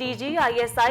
DG ISI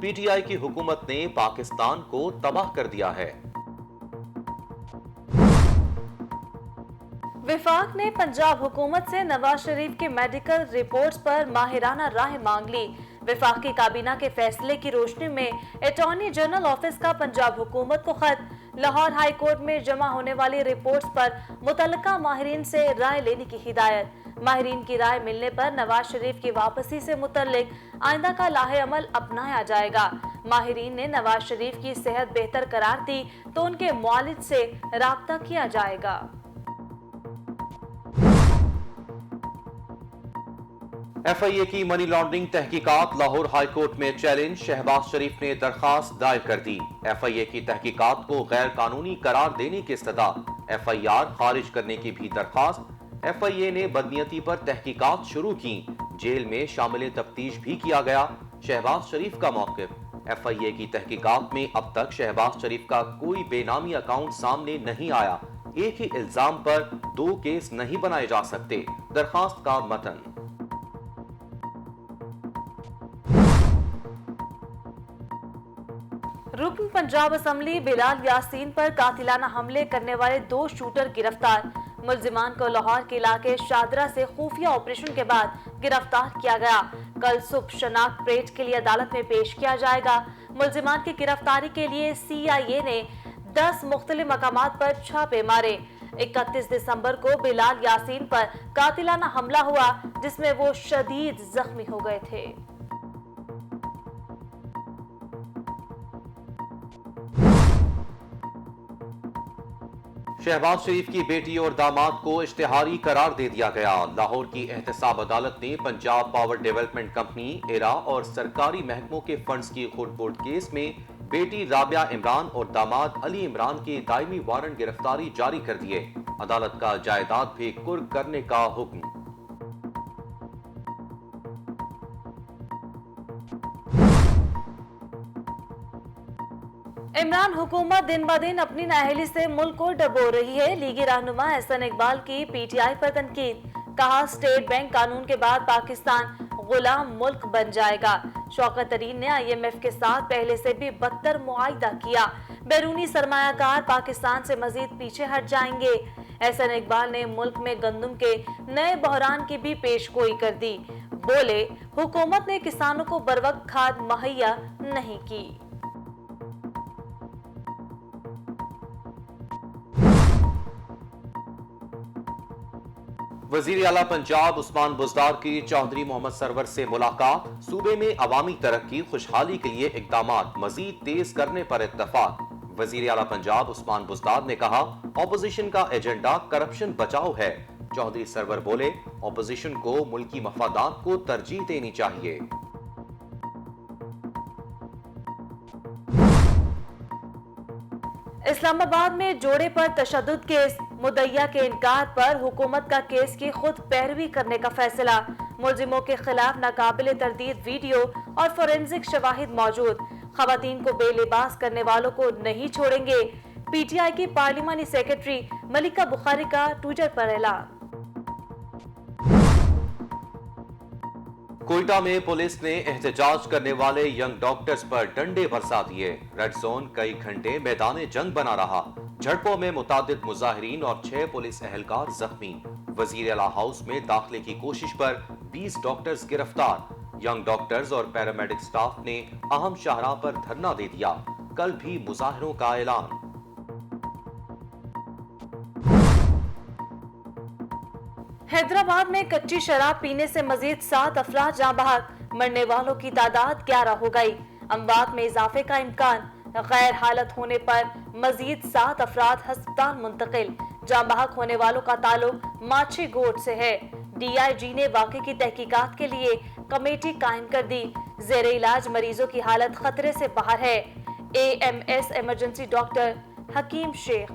P T I کی حکومت نے پاکستان کو تباہ کر دیا ہے۔ وفاق نے پنجاب حکومت سے نواز شریف کی میڈیکل رپورٹس پر ماہرانہ رائے مانگ لی۔ وفاقی کابینہ کے فیصلے کی روشنی میں اٹارنی جنرل آفس کا پنجاب حکومت کو خط، لاہور ہائی کورٹ میں جمع ہونے والی رپورٹس پر متعلقہ ماہرین سے رائے لینے کی ہدایت۔ ماہرین کی رائے ملنے پر نواز شریف کی واپسی سے متعلق آئندہ کا لاہے عمل اپنایا جائے گا۔ ماہرین نے نواز شریف کی صحت بہتر قرار دی تو ان کے معالج سے رابطہ کیا جائے گا۔ ایف آئی اے کی منی لانڈرنگ تحقیقات لاہور ہائی کورٹ میں چیلنج، شہباز شریف نے درخواست دائر کر دی۔ ایف آئی اے کی تحقیقات کو غیر قانونی قرار دینے کی استدعا، ایف آئی آر خارج کرنے کی بھی درخواست۔ ایف آئی اے نے بدنیتی پر تحقیقات شروع کی، جیل میں شامل تفتیش بھی کیا گیا۔ شہباز شریف کا موقف، ایف آئی اے کی تحقیقات میں اب تک شہباز شریف کا کوئی بے نامی اکاؤنٹ سامنے نہیں آیا۔ ایک ہی الزام پر 2 کیس نہیں بنائے جا سکتے۔ درخواست کا متن: رکن پنجاب اسمبلی بلال یاسین پر قاتلانہ حملے کرنے والے 2 شوٹر گرفتار۔ ملزمان کو لاہور کے علاقے شادرہ سے خفیہ آپریشن کے بعد گرفتار کیا گیا۔ کل صبح شناخت پریٹ کے لیے عدالت میں پیش کیا جائے گا۔ ملزمان کی گرفتاری کے لیے سی آئی اے نے 10 مختلف مقامات پر چھاپے مارے۔ 31 دسمبر کو بلال یاسین پر قاتلانہ حملہ ہوا جس میں وہ شدید زخمی ہو گئے تھے۔ شہباز شریف کی بیٹی اور داماد کو اشتہاری قرار دے دیا گیا۔ لاہور کی احتساب عدالت نے پنجاب پاور ڈیولپمنٹ کمپنی ایرا اور سرکاری محکموں کے فنڈز کی خود بورڈ کیس میں بیٹی رابعہ عمران اور داماد علی عمران کی دائمی وارنٹ گرفتاری جاری کر دیے۔ عدالت کا جائیداد بھی قرق کرنے کا حکم۔ عمران حکومت دن بہ دن اپنی نااہلی سے ملک کو ڈبو رہی ہے۔ لیگی رہنما احسن اقبال کی پی ٹی آئی پر تنقید، کہا اسٹیٹ بینک قانون کے بعد پاکستان غلام ملک بن جائے گا۔ شوکت ترین نے آئی ایم ایف کے ساتھ پہلے سے بھی بدتر معاہدہ کیا، بیرونی سرمایہ کار پاکستان سے مزید پیچھے ہٹ جائیں گے۔ احسن اقبال نے ملک میں گندم کے نئے بحران کی بھی پیش گوئی کر دی، بولے حکومت نے کسانوں کو بروقت کھاد مہیا نہیں کی۔ وزیر اعلیٰ پنجاب عثمان بزدار کی چودھری محمد سرور سے ملاقات، صوبے میں عوامی ترقی خوشحالی کے لیے اقدامات مزید تیز کرنے پر اتفاق۔ وزیر اعلیٰ پنجاب عثمان بزدار نے کہا اپوزیشن کا ایجنڈا کرپشن بچاؤ ہے۔ چودھری سرور بولے اپوزیشن کو ملکی مفادات کو ترجیح دینی چاہیے۔ اسلام آباد میں جوڑے پر تشدد کیس، مدعیہ کے انکار پر حکومت کا کیس کی خود پیروی کرنے کا فیصلہ۔ ملزموں کے خلاف ناقابل تردید ویڈیو اور فورینزک شواہد موجود۔ خواتین کو بے لباس کرنے والوں کو نہیں چھوڑیں گے، پی ٹی آئی کی پارلیمانی سیکرٹری ملکہ بخاری کا ٹویٹر پر اعلان۔ کوئٹہ میں پولیس نے احتجاج کرنے والے ینگ ڈاکٹرز پر ڈنڈے برسا دیے۔ ریڈ زون کئی گھنٹے میدان جنگ بنا رہا۔ جھڑپوں میں متعدد مظاہرین اور 6 پولیس اہلکار زخمی۔ وزیر اعلیٰ ہاؤس میں داخلے کی کوشش پر 20 ڈاکٹرز گرفتار۔ ینگ ڈاکٹرز اور پیرامیڈک سٹاف نے اہم شاہراہ پر دھرنا دے دیا۔ کل بھی مظاہروں کا اعلان۔ حیدرآباد میں کچی شراب پینے سے مزید 7 افراد جاں بحق، مرنے والوں کی تعداد 11 ہو گئی۔ اموات میں اضافے کا امکان، غیر حالت ہونے پر مزید 7 افراد ہسپتال منتقل۔ جاں بحق ہونے والوں کا تعلق ماچھی گوٹ سے ہے۔ ڈی آئی جی نے واقعے کی تحقیقات کے لیے کمیٹی قائم کر دی۔ زیر علاج مریضوں کی حالت خطرے سے باہر ہے۔ A M S emergency doctor Hakim Sheikh.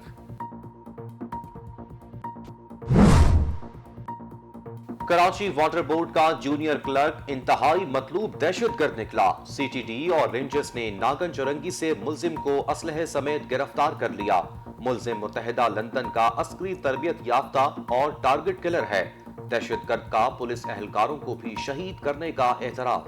Karachi water board کا جونیئر کلرک انتہائی مطلوب دہشت گرد نکلا۔ سی ٹی ڈی اور رینجرز نے ناگن چورنگی سے ملزم کو اسلحے سمیت گرفتار کر لیا۔ ملزم متحدہ لندن کا عسکری تربیت یافتہ اور ٹارگٹ کلر ہے۔ دہشت گرد کا پولیس اہلکاروں کو بھی شہید کرنے کا اعتراف۔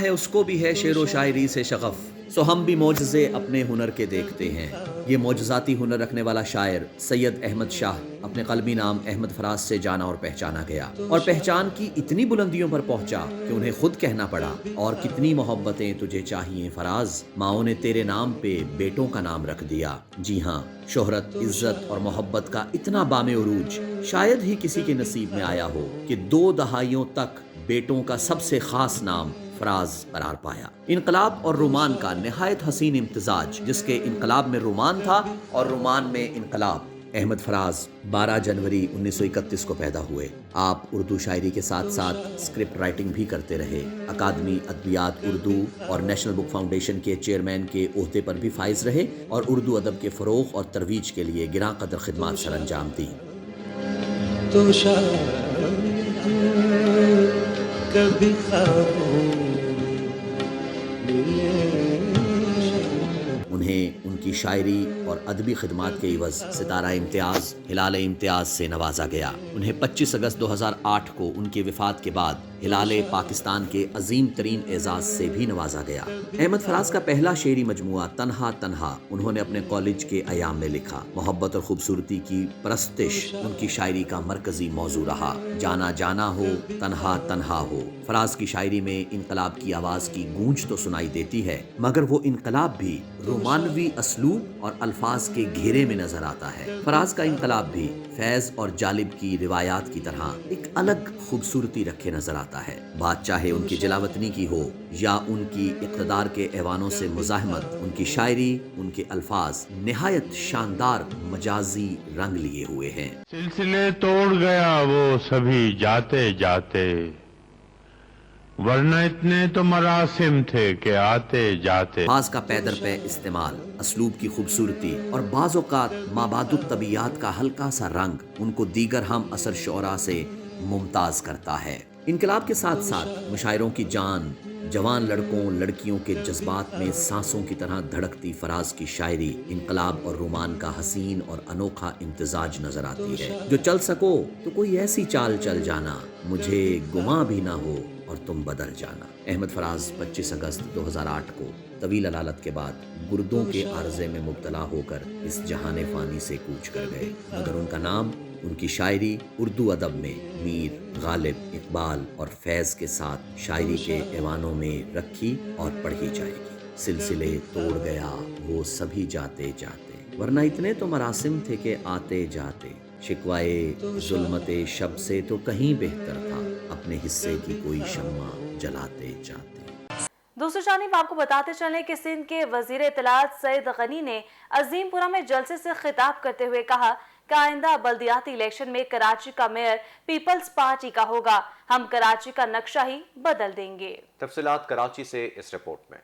ہے اس کو بھی ہے شعر و شاعری سے شغف، سو ہم بھی معجزے اپنے ہنر کے دیکھتے ہیں۔ یہ معجزاتی ہنر رکھنے والا شاعر سید احمد شاہ اپنے قلمی نام احمد فراز سے جانا اور پہچانا گیا، اور پہچان کی اتنی بلندیوں پر پہنچا کہ انہیں خود کہنا پڑا، اور کتنی محبتیں تجھے چاہیے فراز، ماؤں نے تیرے نام پہ بیٹوں کا نام رکھ دیا۔ جی ہاں، شہرت، عزت اور محبت کا اتنا بام عروج شاید ہی کسی کے نصیب میں آیا ہو کہ 2 دہائیوں تک بیٹوں کا سب سے خاص نام فراز قرار پایا۔ انقلاب اور رومان کا نہایت حسین امتزاج، جس کے انقلاب میں رومان تھا اور رومان میں انقلاب۔ احمد فراز 12 جنوری 1931 کو پیدا ہوئے۔ آپ اردو شاعری کے ساتھ ساتھ اسکرپٹ رائٹنگ بھی کرتے رہے۔ اکادمی ادبیات اردو اور نیشنل بک فاؤنڈیشن کے چیئرمین کے عہدے پر بھی فائز رہے، اور اردو ادب کے فروغ اور ترویج کے لیے گراں قدر خدمات سر انجام دی۔ تو شاید کبھی انہیں ان کی شاعری اور ادبی خدمات کے عوض ستارہ امتیاز، ہلال امتیاز سے نوازا گیا۔ انہیں 25 اگست 2008 کو ان کی وفات کے بعد ہلال پاکستان کے عظیم ترین اعزاز سے بھی نوازا گیا۔ احمد فراز کا پہلا شعری مجموعہ تنہا تنہا انہوں نے اپنے کالج کے ایام میں لکھا۔ محبت اور خوبصورتی کی پرستش ان کی شاعری کا مرکزی موضوع رہا۔ جانا جانا ہو، تنہا تنہا ہو۔ فراز کی شاعری میں انقلاب کی آواز کی گونج تو سنائی دیتی ہے، مگر وہ انقلاب بھی رومانوی اسلوب اور الفاظ کے گھیرے میں نظر آتا ہے۔ فراز کا انقلاب بھی فیض اور جالب کی روایات کی طرح ایک الگ خوبصورتی رکھے نظر آتا ہے۔ بات چاہے ان کی جلاوطنی کی ہو یا ان کی اقتدار کے ایوانوں سے مزاحمت، ان کی شاعری، ان کے الفاظ نہایت شاندار مجازی رنگ لیے ہوئے ہیں۔ سلسلے توڑ گیا وہ سبھی جاتے جاتے، ورنہ اتنے تو مراسم تھے کہ آتے جاتے۔ الفاظ کا پے در پے استعمال، اسلوب کی خوبصورتی اور بعض اوقات مابعد الطبیعیات کا ہلکا سا رنگ ان کو دیگر ہم اثر شعراء سے ممتاز کرتا ہے۔ انقلاب کے ساتھ ساتھ مشاعروں کی جان، جوان لڑکوں لڑکیوں کے جذبات میں سانسوں کی طرح دھڑکتی فراز کی شاعری انقلاب اور رومان کا حسین اور انوکھا امتزاج نظر آتی ہے۔ جو چل سکو تو کوئی ایسی چال چل جانا، مجھے گماں بھی نہ ہو اور تم بدل جانا۔ احمد فراز 25 اگست 2008 کو طویل علالت کے بعد گردوں کے عارضے میں مبتلا ہو کر اس جہان فانی سے کوچ کر گئے، مگر ان کا نام، ان کی شاعری اردو ادب میں میر، غالب، اقبال اور فیض کے ساتھ شاعری کے ایوانوں میں رکھی اور پڑھی جائے گی۔ سلسلے توڑ گیا وہ سبھی جاتے جاتے، ورنہ اتنے تو مراسم تھے کہ آتے جاتے، شکوائے ظلمت شب سے تو کہیں بہتر تھا، اپنے حصے کی کوئی شمع جلاتے جاتے۔ دوسری جانب آپ کو بتاتے چلیں کہ سندھ کے وزیر اطلاعات سعید غنی نے عظیم پورہ میں جلسے سے خطاب کرتے ہوئے کہا کہ آئندہ بلدیاتی الیکشن میں کراچی کا میئر پیپلز پارٹی کا ہوگا، ہم کراچی کا نقشہ ہی بدل دیں گے۔ تفصیلات کراچی سے اس رپورٹ میں۔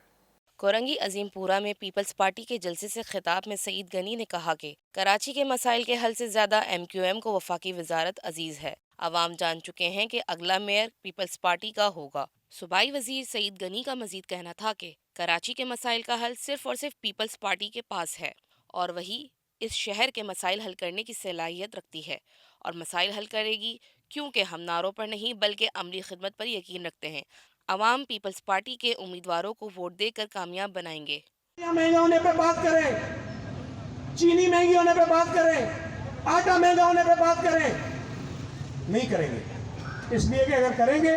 کورنگی عظیم پورہ میں پیپلز پارٹی کے جلسے سے خطاب میں سعید غنی نے کہا کہ کراچی کے مسائل کے حل سے زیادہ ایم کیو ایم کو وفاقی وزارت عزیز ہے۔ عوام جان چکے ہیں کہ اگلا میئر پیپلز پارٹی کا ہوگا۔ صوبائی وزیر سعید غنی کا مزید کہنا تھا کہ کراچی کے مسائل کا حل صرف اور صرف پیپلز پارٹی کے پاس ہے، اور وہی اس شہر کے مسائل حل کرنے کی صلاحیت رکھتی ہے، اور مسائل حل کرے گی، کیونکہ ہم نعروں پر نہیں بلکہ عملی خدمت پر یقین رکھتے ہیں۔ عوام پیپلز پارٹی کے امیدواروں کو ووٹ دے کر کامیاب بنائیں گے۔ مہنگا ہونے پہ بات کریں، چینی مہنگی ہونے پہ بات کریں، آٹا مہنگا ہونے پہ بات کریں، نہیں کریں گے، اس لیے کہ اگر کریں گے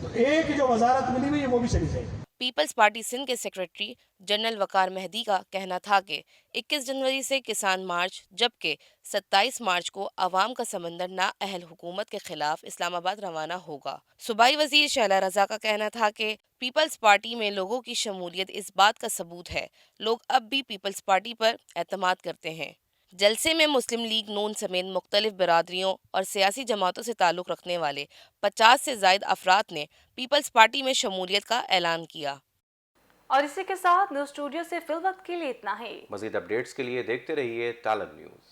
تو ایک جو وزارت ملی ہوئی ہے وہ بھی چلی جائے گی۔ پیپلز پارٹی سندھ کے سیکریٹری جنرل وقار مہدی کا کہنا تھا کہ 21 جنوری سے کسان مارچ، جبکہ 27 مارچ کو عوام کا سمندر نااہل حکومت کے خلاف اسلام آباد روانہ ہوگا۔ صوبائی وزیر شیلا رضا کا کہنا تھا کہ پیپلز پارٹی میں لوگوں کی شمولیت اس بات کا ثبوت ہے، لوگ اب بھی پیپلز پارٹی پر اعتماد کرتے ہیں۔ جلسے میں مسلم لیگ نون سمیت مختلف برادریوں اور سیاسی جماعتوں سے تعلق رکھنے والے 50 سے زائد افراد نے پیپلز پارٹی میں شمولیت کا اعلان کیا۔ اور اسی کے ساتھ نیوز اسٹوڈیو سے فی الوقت کے لیے اتنا ہی۔ مزید اپڈیٹس کے لیے دیکھتے رہیے ٹیلن نیوز۔